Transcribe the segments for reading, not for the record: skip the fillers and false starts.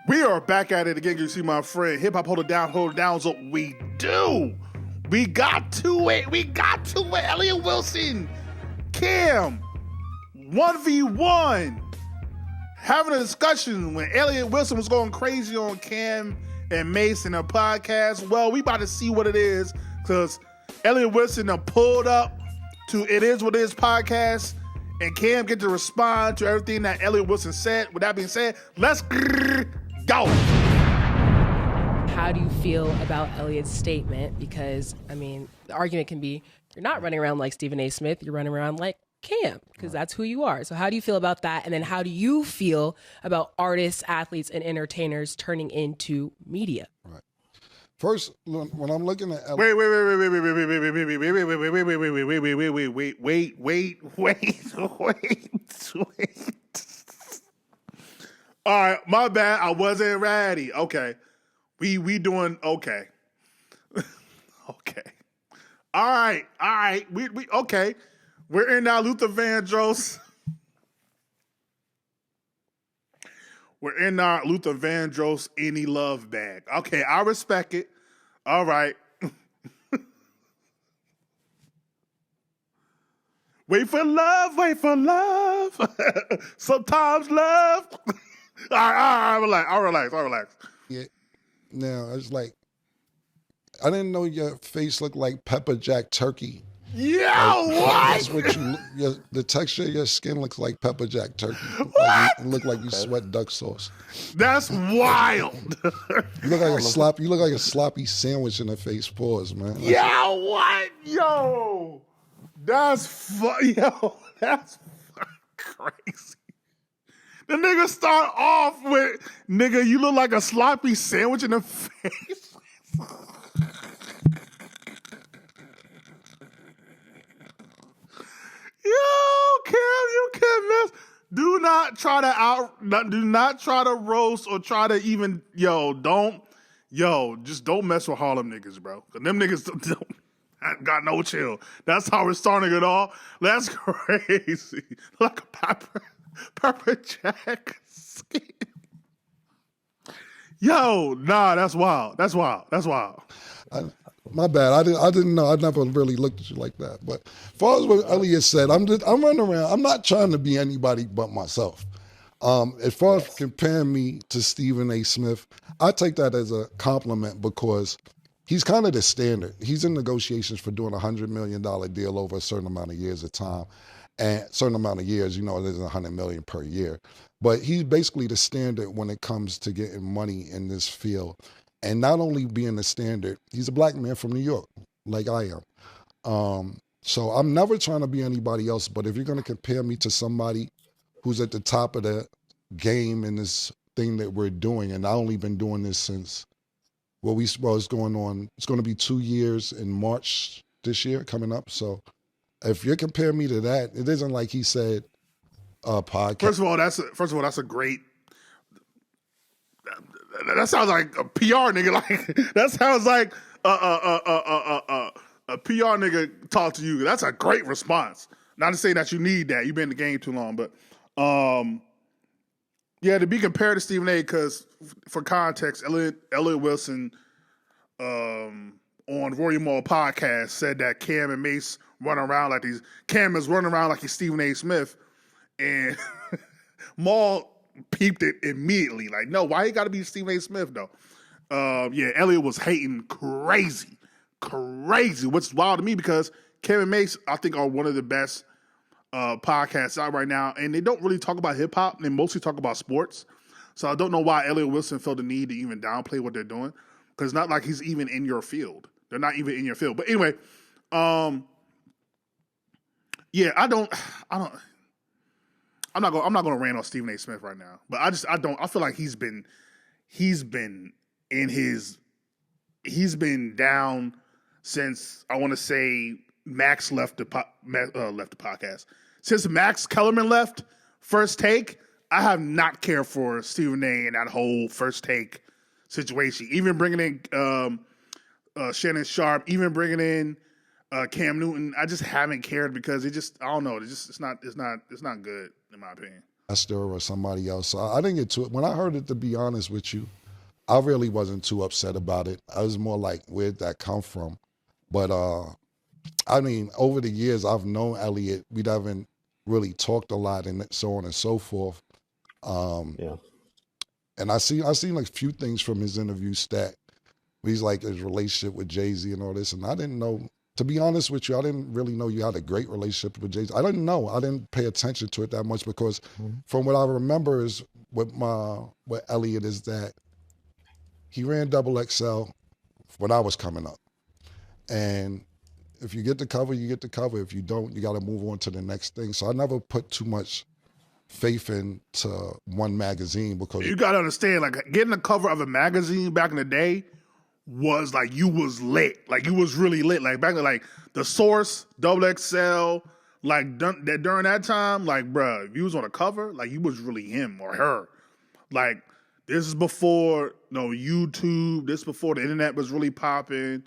We are back at it again. You see my friend Hip Hop hold it down is what we do. We got to it. Elliott Wilson, Cam, 1v1. Having a discussion when Elliott Wilson was going crazy on Cam and Mace in a podcast. Well, we about to see what it is because Elliott Wilson pulled up to It Is What It Is podcast and Cam get to respond to everything that Elliott Wilson said. With that being said, let's go. How do you feel about Elliott's statement? Because, I mean, the argument can be you're not running around like Stephen A. Smith, you're running around like Cam, because that's who you are. So how do you feel about that? And then how do you feel about artists, athletes, and entertainers turning into media? Right. First, when I'm looking at Wait. All right, my bad. I wasn't ready. Okay. We doing okay. Okay. All right. We okay. We're in now Luther Vandross. We're in our Luther Vandross Any Love bag. Okay, I respect it. All right. Wait for love. Sometimes love. All right, I'll relax. Yeah. Now, it's like, I didn't know your face looked like pepper jack turkey. Yo, like, what? That's what the texture of your skin looks like pepper jack turkey. What? You look like you sweat duck sauce. That's wild. You look like a sloppy sandwich in the face. Pause, man. Yo, what? Yo, that's that's crazy. The nigga start off with, nigga, you look like a sloppy sandwich in the face. Yo, Cam, you can't miss. Do not try to roast or try to even, just don't mess with Harlem niggas, bro. Cause them niggas don't got no chill. That's how we're starting it all. That's crazy. Like a pepper jack skin. Yo, nah, that's wild. My bad. I didn't know. I never really looked at you like that. But as far as what Elliott said, I'm running around. I'm not trying to be anybody but myself. As far as comparing me to Stephen A. Smith, I take that as a compliment because he's kind of the standard. He's in negotiations for doing $100 million deal over a certain amount of years of time. And a certain amount of years, there's $100 million per year. But he's basically the standard when it comes to getting money in this field. And not only being the standard, he's a black man from New York, like I am. So I'm never trying to be anybody else, but if you're going to compare me to somebody who's at the top of the game in this thing that we're doing, and I've only been doing this since, it's going to be 2 years in March this year coming up. So if you're comparing me to that, it isn't like he said podcast. First of all, that's a great. That sounds like a PR nigga. Like that sounds like a PR nigga talk to you. That's a great response. Not to say that you need that. You've been in the game too long, but to be compared to Stephen A. Because for context, Elliott Wilson on Rory Moore podcast said that Cam and Mace Cam is running around like he's Stephen A. Smith, and Maul peeped it immediately. Like, no, why you got to be Stephen A. Smith though? Elliott was hating crazy, which is wild to me because Cam and Mace, I think, are one of the best podcasts out right now, and they don't really talk about hip hop. They mostly talk about sports. So I don't know why Elliott Wilson felt the need to even downplay what they're doing because it's not like he's even in your field. They're not even in your field. But anyway, I'm not gonna rant on Stephen A. Smith right now, but I feel like he's been down since I want to say Max left the podcast. Since Max Kellerman left First Take, I have not cared for Stephen A. and that whole First Take situation. Even bringing in Shannon Sharp, even bringing in Cam Newton, I just haven't cared because I don't know. It's not good in my opinion. Esther or somebody else. So I didn't get to it. When I heard it, to be honest with you, I really wasn't too upset about it. I was more like, where'd that come from? But I mean, over the years, I've known Elliott. We haven't really talked a lot and so on and so forth. Yeah. And I seen like a few things from his interview stat. He's like his relationship with Jay-Z and all this. And I didn't know, to be honest with you, I didn't really know you had a great relationship with Jay-Z. I didn't know. I didn't pay attention to it that much because from what I remember is with Elliott is that he ran Double XL when I was coming up. And if you get the cover, you get the cover. If you don't, you got to move on to the next thing. So I never put too much faith into one magazine because you got to understand, like getting the cover of a magazine back in the day was like you was lit. Like you was really lit. Like back then, like The Source, Double XL, like during that time, like bruh, if you was on a cover, like you was really him or her. Like this is before YouTube. This is before the internet was really popping.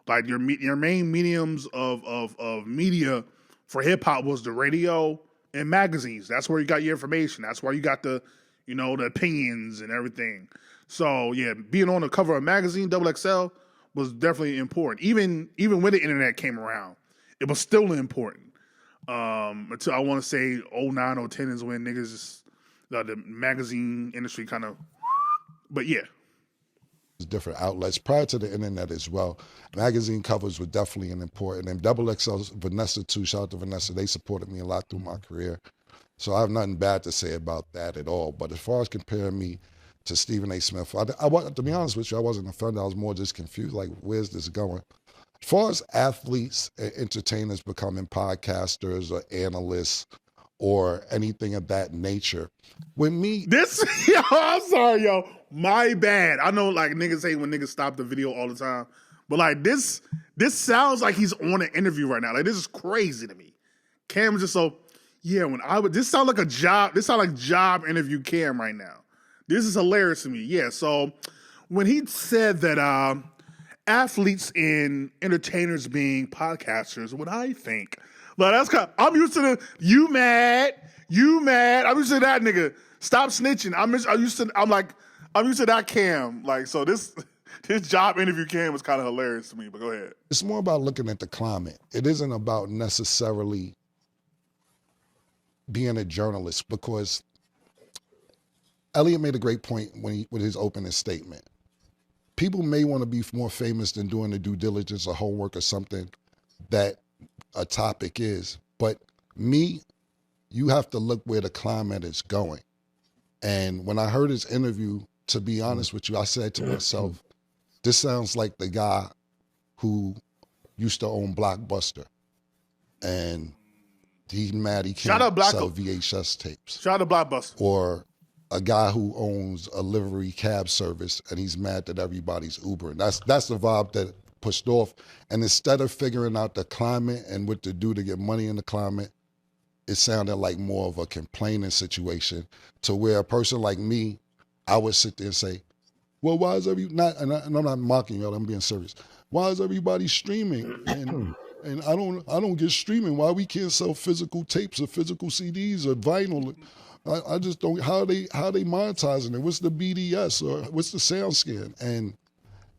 Like your main mediums of media for hip hop was the radio and magazines. That's where you got your information. That's where you got the opinions and everything. So yeah, being on the cover of a magazine, Double XL, was definitely important. Even when the internet came around, it was still important. Until I want to say 09, 010 is when niggas just, the magazine industry kind of, but yeah. Different outlets prior to the internet as well. Magazine covers were definitely an important, and Double XL's Vanessa too. Shout out to Vanessa. They supported me a lot through my career. So I have nothing bad to say about that at all. But as far as comparing me to Stephen A. Smith, to be honest with you, I wasn't offended. I was more just confused, like, where's this going? As far as athletes and entertainers becoming podcasters or analysts or anything of that nature, with me... I'm sorry, yo. My bad. I know, like, niggas say when niggas stop the video all the time. But, like, this sounds like he's on an interview right now. Like, this is crazy to me. Cam is just so... Yeah, this sound like a job. This sound like job interview Cam right now. This is hilarious to me. Yeah, so when he said that athletes and entertainers being podcasters, what I think, like that's kind of, I'm used to the you mad. I'm used to that nigga. Stop snitching. I'm used to that Cam. Like so this job interview Cam was kind of hilarious to me. But go ahead. It's more about looking at the climate. It isn't about necessarily being a journalist because Elliott made a great point with his opening statement. People may want to be more famous than doing the due diligence or homework or something that a topic is. But you have to look where the climate is going. And when I heard his interview, to be honest with you, I said to myself, this sounds like the guy who used to own Blockbuster. And he's mad he can't sell VHS tapes. Shout out to Blockbuster. Or a guy who owns a livery cab service and he's mad that everybody's Ubering. That's the vibe that pushed off. And instead of figuring out the climate and what to do to get money in the climate, it sounded like more of a complaining situation to where a person like me, I would sit there and say, well, why is and I'm not mocking y'all, I'm being serious. Why is everybody streaming? And I don't get streaming. Why we can't sell physical tapes or physical CDs or vinyl? I just don't. How are they monetizing it? What's the BDS or what's the sound scan? And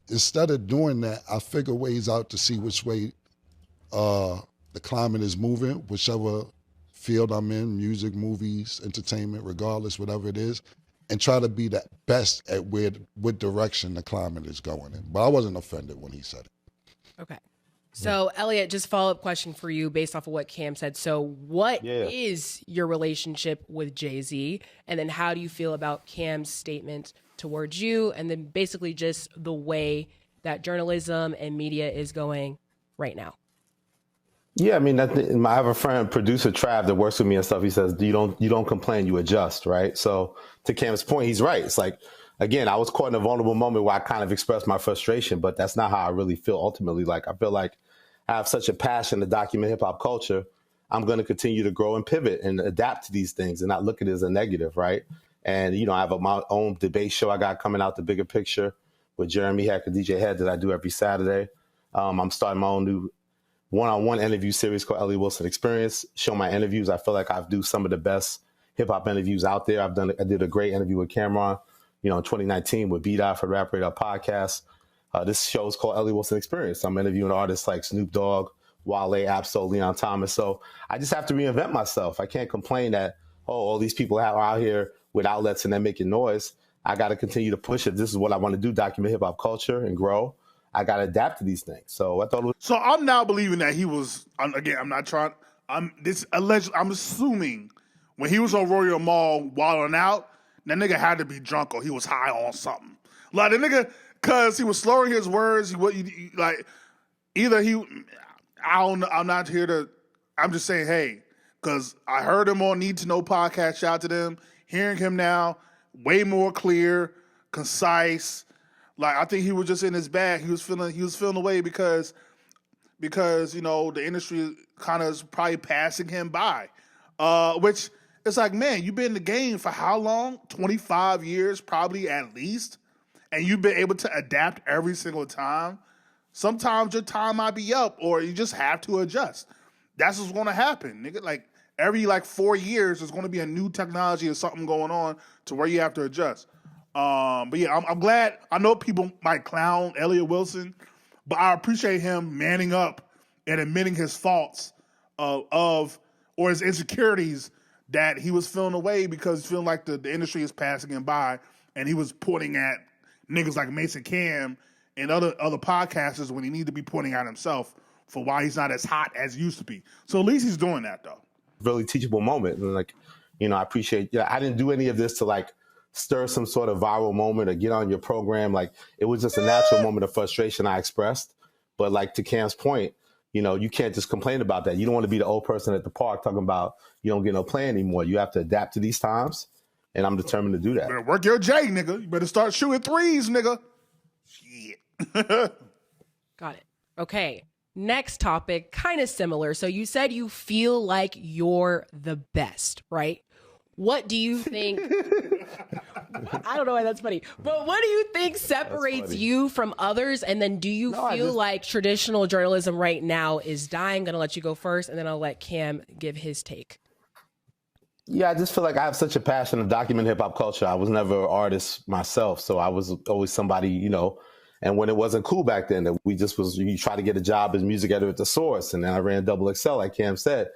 instead of doing that, I figure ways out to see which way the climate is moving, whichever field I'm in, music, movies, entertainment, regardless, whatever it is, and try to be the best at what direction the climate is going in. But I wasn't offended when he said it. Okay. So, Elliott, just follow-up question for you based off of what Cam said. So what is your relationship with Jay-Z? And then how do you feel about Cam's statement towards you? And then basically just the way that journalism and media is going right now. Yeah, I mean, I have a friend, producer Trav, that works with me and stuff. He says, you don't complain, you adjust, right? So to Cam's point, he's right. It's like, again, I was caught in a vulnerable moment where I kind of expressed my frustration, but that's not how I really feel ultimately. Like, I feel like I have such a passion to document hip hop culture. I'm going to continue to grow and pivot and adapt to these things and not look at it as a negative, right? And, I have my own debate show I got coming out, The Bigger Picture, with Jeremy Heck and DJ Head that I do every Saturday. I'm starting my own new one-on-one interview series called Elliott Wilson Experience. Show my interviews. I feel like I do some of the best hip hop interviews out there. I did a great interview with Camron, in 2019 with B-Dot for Rap Radar podcast. This show is called Elliott Wilson Experience. I'm interviewing artists like Snoop Dogg, Wale, Absol, Leon Thomas. So I just have to reinvent myself. I can't complain that, all these people are out here with outlets and they're making noise. I got to continue to push it. This is what I want to do, document hip hop culture and grow. I got to adapt to these things. So I thought it was. So I'm now believing that he was, again, I'm assuming when he was on Royal Mall wilding out, that nigga had to be drunk or he was high on something. Like the nigga, cause he was slurring his words. I'm not here to, I'm just saying, hey, cause I heard him on Need to Know podcast, shout out to them, hearing him now, way more clear, concise. Like I think he was just in his bag. He was feeling away because the industry kind of is probably passing him by. Which it's like, man, you've been in the game for how long? 25 years, probably at least. And you've been able to adapt every single time. Sometimes your time might be up or you just have to adjust. That's what's going to happen, nigga. Like every 4 years, there's going to be a new technology or something going on to where you have to adjust. But yeah, I'm glad. I know people might clown Elliott Wilson, but I appreciate him manning up and admitting his faults or his insecurities that he was feeling away because feeling like the industry is passing him by, and he was pointing at niggas like Mason Cam and other podcasters when he needed to be pointing at himself for why he's not as hot as he used to be. So at least he's doing that though. Really teachable moment, and I appreciate. Yeah, I didn't do any of this to stir some sort of viral moment or get on your program. It was just a natural moment of frustration I expressed. But to Cam's point, you can't just complain about that. You don't want to be the old person at the park talking about you don't get no play anymore. You have to adapt to these times, and I'm determined to do that. Better work your J, nigga. You better start shooting threes, nigga. Shit. Got it. Okay. Next topic, kind of similar. So you said you feel like you're the best, right? What do you think? I don't know why that's funny, but what do you think separates you from others? And then do you feel like traditional journalism right now is dying? I'm going to let you go first, and then I'll let Cam give his take. Yeah, I just feel like I have such a passion to document hip hop culture. I was never an artist myself, so I was always somebody, and when it wasn't cool back then, that you try to get a job as music editor at The Source, and then I ran Double XL, like Cam said.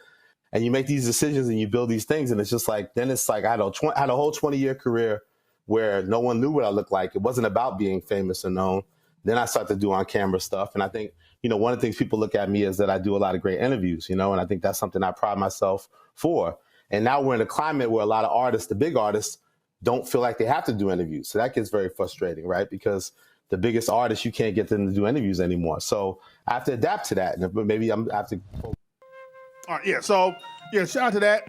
And you make these decisions and you build these things, and it's just I had a whole 20-year career where no one knew what I looked like. It wasn't about being famous or known. Then I started to do on-camera stuff. And I think, one of the things people look at me is that I do a lot of great interviews, and I think that's something I pride myself for. And now we're in a climate where a lot of artists, the big artists, don't feel like they have to do interviews. So that gets very frustrating, right? Because the biggest artists, you can't get them to do interviews anymore. So I have to adapt to that. And maybe I have to... All right, yeah. So, yeah, shout out to that.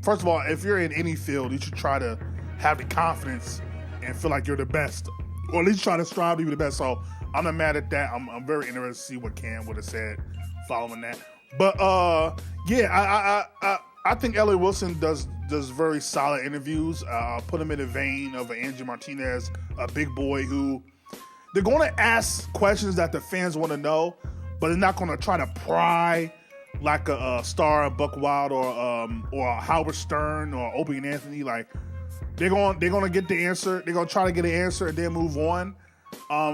First of all, if you're in any field, you should try to have the confidence and feel like you're the best, or at least try to strive to be the best. So, I'm not mad at that. I'm very interested to see what Cam would have said following that. But yeah, I think Elliott Wilson does very solid interviews. Put him in the vein of an Angie Martinez, a big boy who they're going to ask questions that the fans want to know, but they're not going to try to pry like a Star Buck Wild or a Howard Stern or Opie and Anthony. Like they're gonna get the answer. They're gonna try to get an answer and then move on.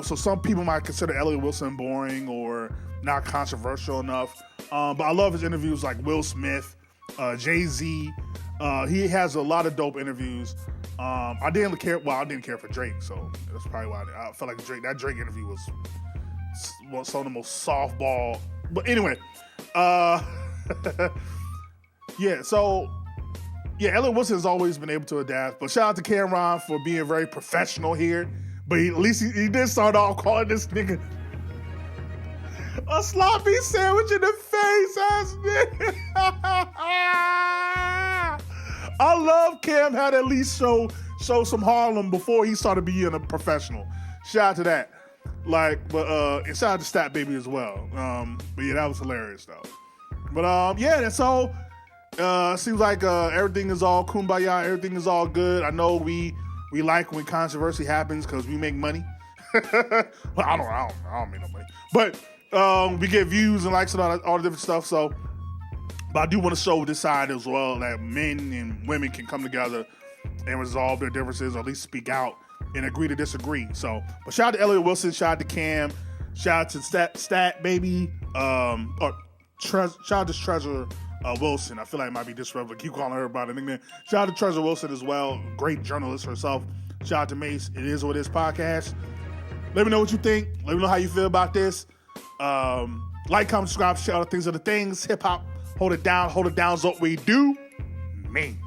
So some people might consider Elliott Wilson boring or not controversial enough. But I love his interviews like Will Smith, Jay-Z. He has a lot of dope interviews. I didn't care for Drake, so that's probably why I felt like that Drake interview was some of the most softball. But anyway, Elliott Wilson has always been able to adapt. But shout out to Camron for being very professional here. But at least he did start off calling this nigga a sloppy sandwich in the face ass nigga. I love Cam had at least show some Harlem before he started being a professional. Shout out to that. And shout out to Stat Baby as well. But yeah, that was hilarious though. But that's all. Seems like everything is all kumbaya, everything is all good. I know we like when controversy happens because we make money. Well, I don't make no money. But we get views and likes and all the different stuff. So But I do want to show this side as well, that men and women can come together and resolve their differences, or at least speak out and agree to disagree. So, but shout out to Elliott Wilson, shout out to Cam, shout out to Stat Baby, shout out to Treasure Wilson. I feel like it might be disrespectful. Keep calling her by the nickname. Shout out to Treasure Wilson as well, great journalist herself. Shout out to Mace. It is what it is podcast. Let me know what you think. Let me know how you feel about this. Like, comment, subscribe, share all the things are the things. Hip hop, hold it down is what we do. Man.